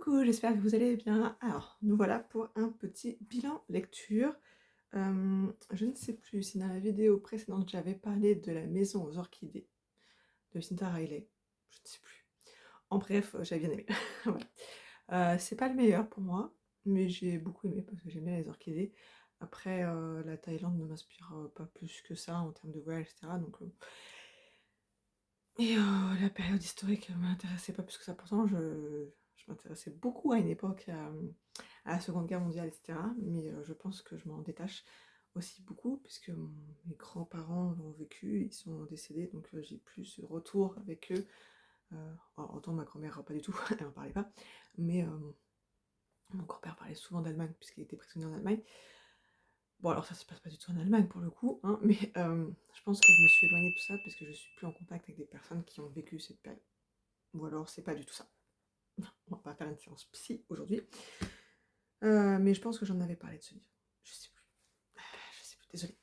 Coucou, j'espère que vous allez bien. Alors, nous voilà pour un petit bilan lecture. Je ne sais plus si dans la vidéo précédente j'avais parlé de La maison aux orchidées de Cynthia Riley. Je ne sais plus. En bref, j'avais bien aimé. Voilà. C'est pas le meilleur pour moi, mais j'ai beaucoup aimé parce que j'aime bien les orchidées. Après, la Thaïlande ne m'inspire pas plus que ça en termes de voyage, etc. Donc, la période historique m'intéressait pas plus que ça. Pourtant, je m'intéressais beaucoup à une époque, à la Seconde Guerre mondiale, etc. Mais je pense que je m'en détache aussi beaucoup, puisque mes grands-parents l'ont vécu, ils sont décédés, donc j'ai plus ce retour avec eux. Autant ma grand-mère, pas du tout, elle n'en parlait pas, mais mon grand-père parlait souvent d'Allemagne, puisqu'il était prisonnier en Allemagne. Bon, alors ça se passe pas du tout en Allemagne pour le coup, hein, mais je pense que je me suis éloignée de tout ça parce que je suis plus en contact avec des personnes qui ont vécu cette période. Ou alors c'est pas du tout ça. On va pas faire une séance psy aujourd'hui. Mais je pense que j'en avais parlé de ce livre. Je sais plus. Je sais plus, désolée.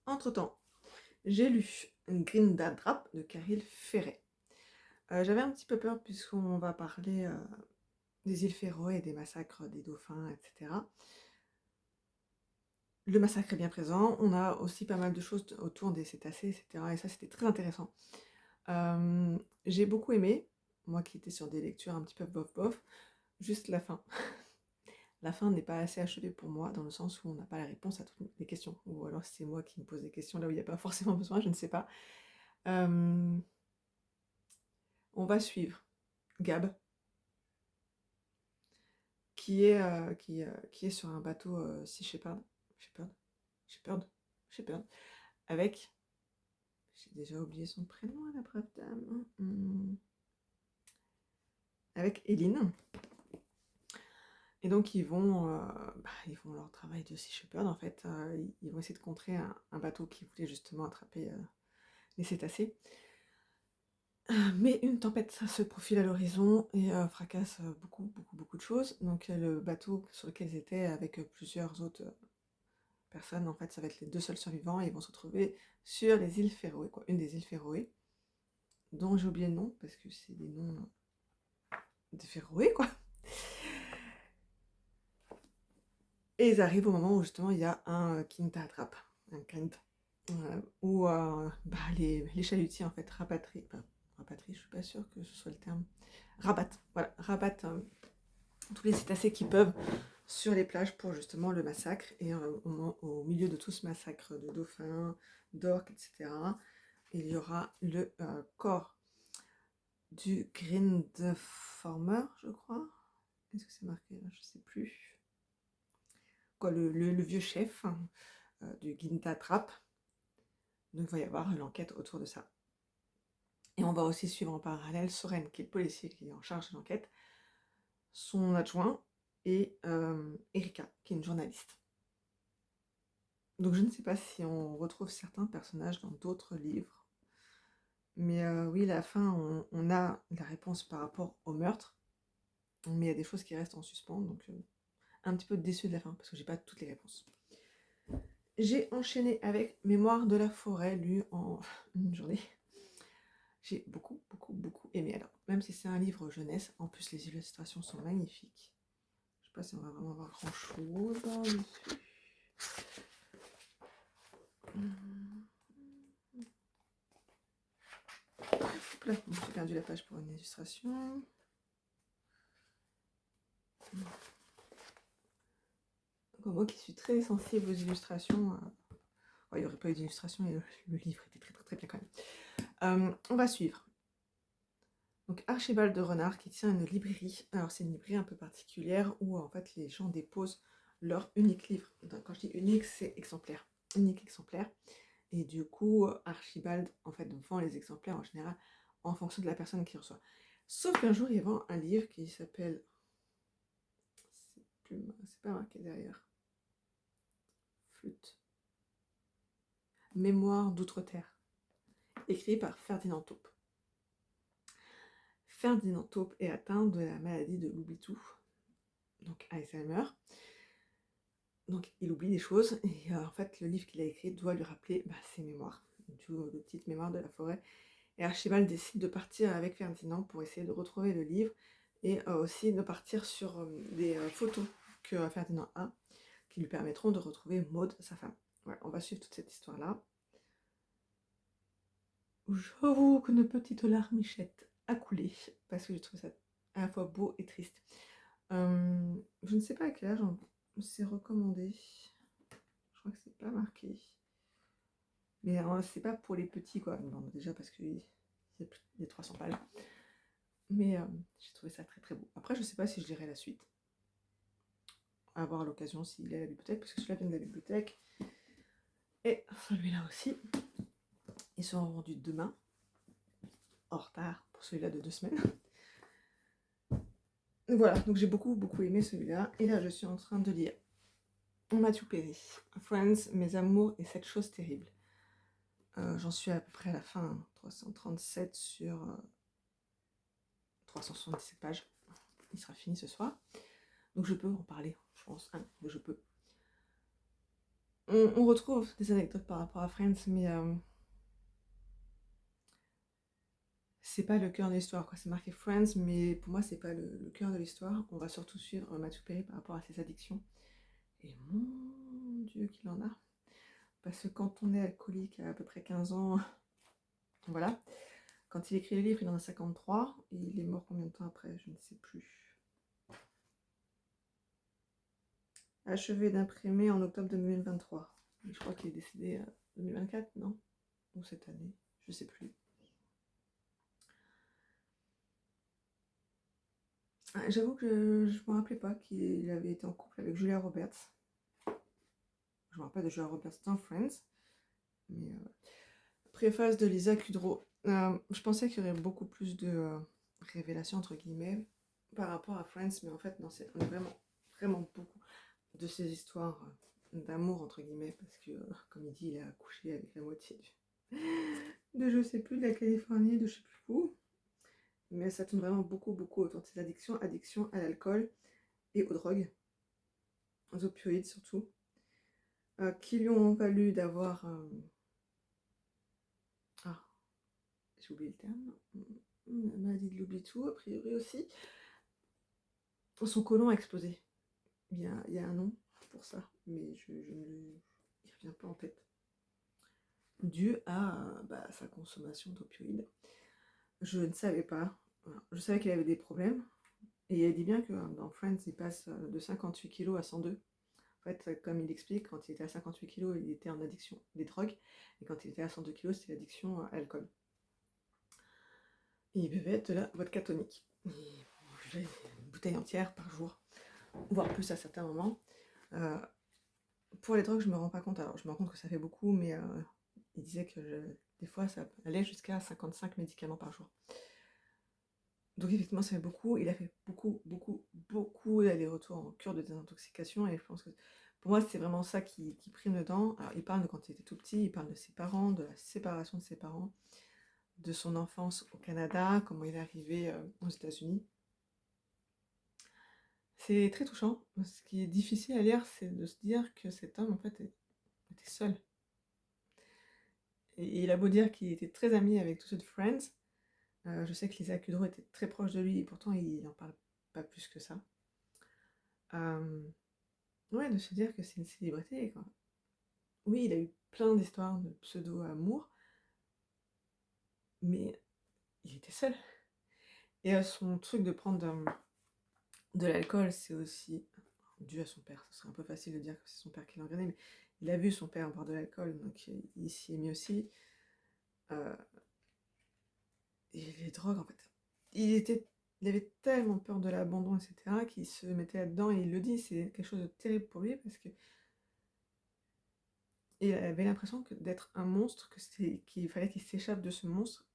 Entre-temps, j'ai lu Grindadráp de Caril Ferret. J'avais un petit peu peur puisqu'on va parler des îles Féroé et des massacres des dauphins, etc. Le massacre est bien présent. On a aussi pas mal de choses autour des cétacés, etc. Et ça, c'était très intéressant. J'ai beaucoup aimé, moi qui étais sur des lectures un petit peu bof, juste la fin. La fin n'est pas assez achevée pour moi, dans le sens où on n'a pas la réponse à toutes les questions. Ou alors c'est moi qui me pose des questions là où il n'y a pas forcément besoin, je ne sais pas. On va suivre Gab, qui est sur un bateau Sea Shepherd, avec, j'ai déjà oublié son prénom à la brave dame, avec Eileen. Et donc ils vont leur travail de Sea Shepherd en fait, ils vont essayer de contrer un bateau qui voulait justement attraper les cétacés. Mais une tempête se profile à l'horizon et fracasse beaucoup de choses. Donc le bateau sur lequel ils étaient avec plusieurs autres personnes, en fait ça va être les deux seuls survivants et ils vont se retrouver sur les îles Féroé, quoi, une des îles Féroé, dont j'ai oublié le nom parce que c'est des noms de Féroé quoi. Et ils arrivent au moment où justement il y a un Kinta-attrape, un Kind, où les chalutiers en fait rapatrient, je suis pas sûre que ce soit le terme, rabattent tous les cétacés qui peuvent sur les plages pour justement le massacre. Et au milieu de tout ce massacre de dauphins, d'orques, etc., il y aura le corps du Grindformer, je crois. Est-ce que c'est marqué là? Je sais plus. Quoi, le vieux chef du Ginta Trap. Donc il va y avoir l'enquête autour de ça. Et on va aussi suivre en parallèle Soren, qui est le policier qui est en charge de l'enquête, son adjoint, et Erika, qui est une journaliste. Donc je ne sais pas si on retrouve certains personnages dans d'autres livres. Mais oui, à la fin, on a la réponse par rapport au meurtre. Mais il y a des choses qui restent en suspens. Donc un petit peu déçue de la fin, parce que j'ai pas toutes les réponses. J'ai enchaîné avec Mémoire de la forêt, lu en une journée. J'ai beaucoup aimé. Alors, même si c'est un livre jeunesse, en plus les illustrations sont magnifiques. Je sais pas si on va vraiment avoir grand chose dessus. Hop là, j'ai perdu la page pour une illustration. Donc, moi qui suis très sensible aux illustrations, il n'y aurait pas eu d'illustration et le livre était très bien quand même. On va suivre. Donc Archibald de Renard qui tient une librairie. Alors c'est une librairie un peu particulière où en fait les gens déposent leur unique livre. Donc, quand je dis unique, c'est exemplaire. Unique exemplaire. Et du coup, Archibald en fait vend les exemplaires en général en fonction de la personne qui reçoit. Sauf qu'un jour, il vend un livre qui s'appelle... C'est pas marqué derrière. Flûte. Mémoire d'Outre-Terre. Écrit par Ferdinand Taupe. Ferdinand Taupe est atteint de la maladie de l'oubli-tout, donc Alzheimer. Donc il oublie des choses et en fait le livre qu'il a écrit doit lui rappeler ses mémoires, d'où le titre Mémoire de la forêt. Et Archibald décide de partir avec Ferdinand pour essayer de retrouver le livre et aussi de partir sur des photos que Ferdinand a, qui lui permettront de retrouver Maud, sa femme. Voilà, on va suivre toute cette histoire-là. J'avoue qu'une petite larmichette a coulé, parce que je trouve ça à la fois beau et triste. Je ne sais pas à quel âge c'est recommandé. Je crois que c'est pas marqué. Mais c'est pas pour les petits, quoi. Non, déjà parce qu'il y a plus des 300 pages. Mais j'ai trouvé ça très très beau. Après, je sais pas si je lirai la suite. À voir à l'occasion s'il est à la bibliothèque, parce que celui-là vient de la bibliothèque. Et celui-là aussi. Ils seront vendus demain. En retard pour celui-là de 2 semaines. Voilà, donc j'ai beaucoup aimé celui-là. Et là, je suis en train de lire Matthew Perry, Friends, Mes amours et cette chose terrible. J'en suis à peu près à la fin, hein, 337 sur 377 pages. Il sera fini ce soir. Donc je peux en parler, je pense, hein, je peux. On retrouve des anecdotes par rapport à Friends, mais c'est pas le cœur de l'histoire, quoi. C'est marqué Friends, mais pour moi, c'est pas le cœur de l'histoire. On va surtout suivre Matthew Perry par rapport à ses addictions. Et mon Dieu qu'il en a. Parce que quand on est alcoolique à peu près 15 ans, voilà. Quand il écrit le livre, il en a 53. Et il est mort combien de temps après? Je ne sais plus. Achevé d'imprimer en octobre 2023. Je crois qu'il est décédé en 2024, non? Ou cette année, je ne sais plus. J'avoue que je ne me rappelais pas qu'il avait été en couple avec Julia Roberts. Je me rappelle de Julia Roberts dans Friends. Mais préface de Lisa Kudrow. Je pensais qu'il y aurait beaucoup plus de révélations, entre guillemets, par rapport à Friends, mais en fait, non, on est vraiment beaucoup de ces histoires d'amour, entre guillemets, parce que, comme il dit, il a couché avec la moitié de je sais plus, de la Californie, de je sais plus où. Mais ça tourne vraiment beaucoup autour de ses addictions, addiction à l'alcool et aux drogues, aux opioïdes surtout, qui lui ont valu d'avoir... Ah, j'ai oublié le terme. La maladie de l'oubli tout, a priori aussi. Son côlon a explosé. Il y a un nom pour ça, mais il ne revient pas en tête. Dû à sa consommation d'opioïdes. Je ne savais pas. Voilà. Je savais qu'il avait des problèmes. Et il dit bien que dans Friends, il passe de 58 kg à 102. En fait, comme il explique, quand il était à 58 kg, il était en addiction des drogues. Et quand il était à 102 kg, c'était l'addiction à l'alcool. Et il buvait de la vodka tonique. Il buvait une bouteille entière par jour, voire plus à certains moments. Pour les drogues, je me rends pas compte. Alors, je me rends compte que ça fait beaucoup, mais il disait que des fois, ça allait jusqu'à 55 médicaments par jour. Donc effectivement, ça fait beaucoup. Il a fait beaucoup d'allers-retours en cure de désintoxication. Et je pense que pour moi, c'est vraiment ça qui prime dedans. Alors, il parle de quand il était tout petit, il parle de ses parents, de la séparation de ses parents, de son enfance au Canada, comment il est arrivé aux États-Unis. C'est très touchant. Ce qui est difficile à lire, c'est de se dire que cet homme, en fait, était seul. Et il a beau dire qu'il était très ami avec tous ceux de Friends. Je sais que Lisa Kudrow était très proche de lui, et pourtant, il n'en parle pas plus que ça. Ouais, de se dire que c'est une célébrité, quoi. Oui, il a eu plein d'histoires de pseudo-amour, mais il était seul. Et son truc de prendre de l'alcool, c'est aussi dû à son père. Ce serait un peu facile de dire que c'est son père qui l'a engrainé, mais il a vu son père boire de l'alcool, donc il s'y est mis aussi. Et les drogues, en fait. Il avait tellement peur de l'abandon, etc., qu'il se mettait là-dedans, et il le dit, c'est quelque chose de terrible pour lui, parce que il avait l'impression d'être un monstre, qu'il fallait qu'il s'échappe de ce monstre.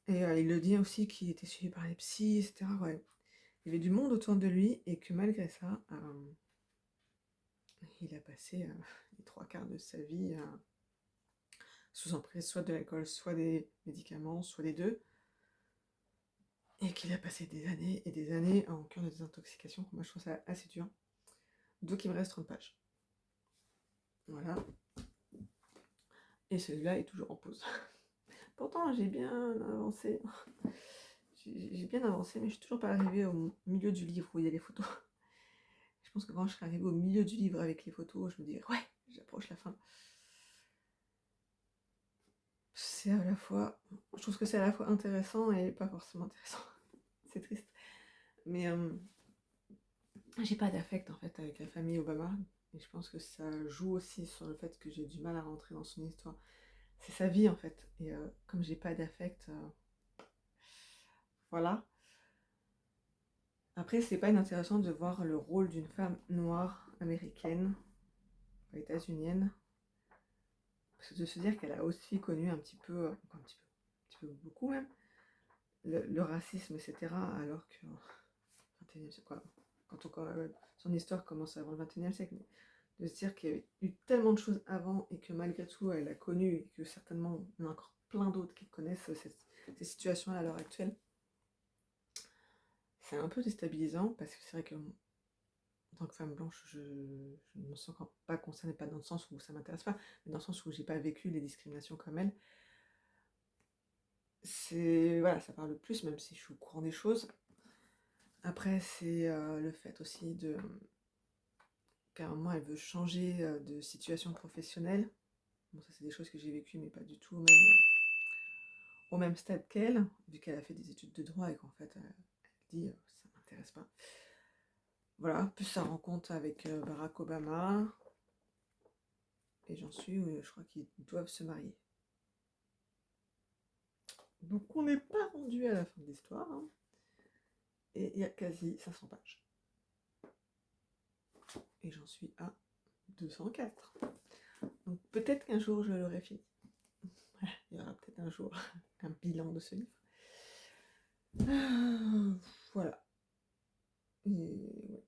Et il le dit aussi qu'il était suivi par les psys, etc. Ouais. Il y avait du monde autour de lui, et que malgré ça, il a passé les 3/4 de sa vie sous emprise soit de l'alcool, soit des médicaments, soit les deux. Et qu'il a passé des années et des années en cure de désintoxication. Moi, je trouve ça assez dur. Donc, il me reste 30 pages. Voilà. Et celui-là est toujours en pause. Pourtant, j'ai bien avancé. j'ai bien avancé, mais je suis toujours pas arrivée au milieu du livre où il y a les photos. Je pense que quand je serai arrivée au milieu du livre avec les photos, je me dirai ouais, j'approche la fin. C'est à la fois, je trouve que c'est à la fois intéressant et pas forcément intéressant. C'est triste. Mais j'ai pas d'affect en fait avec la famille Obama. Et je pense que ça joue aussi sur le fait que j'ai du mal à rentrer dans son histoire. C'est sa vie en fait. Et comme j'ai pas d'affect, voilà. Après, c'est pas inintéressant de voir le rôle d'une femme noire américaine, états-unienne, de se dire qu'elle a aussi connu un petit peu, beaucoup même, le racisme, etc. Alors que 21e siècle, quoi, son histoire commence avant le 21e siècle, mais de se dire qu'il y a eu tellement de choses avant et que malgré tout elle a connu et que certainement il y en a encore plein d'autres qui connaissent ces situations-là à l'heure actuelle, c'est un peu déstabilisant parce que c'est vrai que en tant que femme blanche, je ne me sens pas concernée, pas dans le sens où ça m'intéresse pas, mais dans le sens où j'ai pas vécu les discriminations comme elle. C'est voilà, ça parle plus, même si je suis au courant des choses. Après, c'est le fait aussi de qu'à un moment elle veut changer de situation professionnelle. Bon, ça c'est des choses que j'ai vécues, mais pas du tout au même stade qu'elle, vu qu'elle a fait des études de droit et qu'en fait elle dit ça m'intéresse pas. Voilà, plus sa rencontre avec Barack Obama, et j'en suis où je crois qu'ils doivent se marier. Donc on n'est pas rendu à la fin de l'histoire, hein. Et il y a quasi 500 pages. Et j'en suis à 204. Donc peut-être qu'un jour je l'aurai fini. Il y aura peut-être un jour un bilan de ce livre. Voilà. Et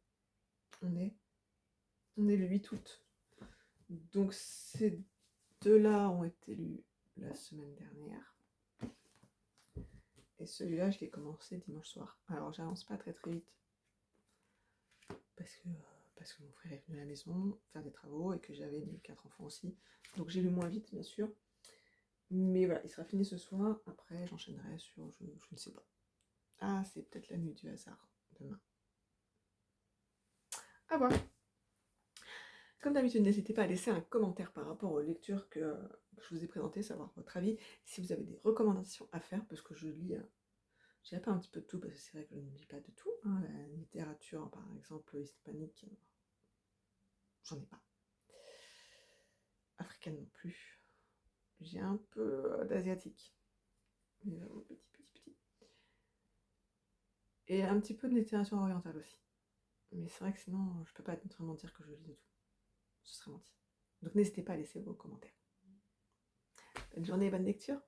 ouais. On est le 8 août. Donc ces deux-là ont été lus la semaine dernière. Et celui-là, je l'ai commencé dimanche soir. Alors j'avance pas très très vite. Parce que mon frère est venu à la maison faire des travaux et que j'avais mes 4 enfants aussi. Donc j'ai lu moins vite, bien sûr. Mais voilà, il sera fini ce soir. Après, j'enchaînerai sur je ne sais pas. Ah, c'est peut-être la nuit du hasard demain. À voir. Comme d'habitude, n'hésitez pas à laisser un commentaire par rapport aux lectures que je vous ai présentées, savoir votre avis. Si vous avez des recommandations à faire, parce que je lis, je dirais pas un petit peu de tout, parce que c'est vrai que je ne lis pas de tout. Hein, la littérature, par exemple, hispanique, j'en ai pas. Africaine non plus. J'ai un peu d'asiatique. Mais vraiment petit. Et un petit peu de littérature orientale aussi. Mais c'est vrai que sinon, je peux pas vraiment dire que je lis de tout. Ce serait mentir. Donc n'hésitez pas à laisser vos commentaires. Bonne journée, bonne lecture.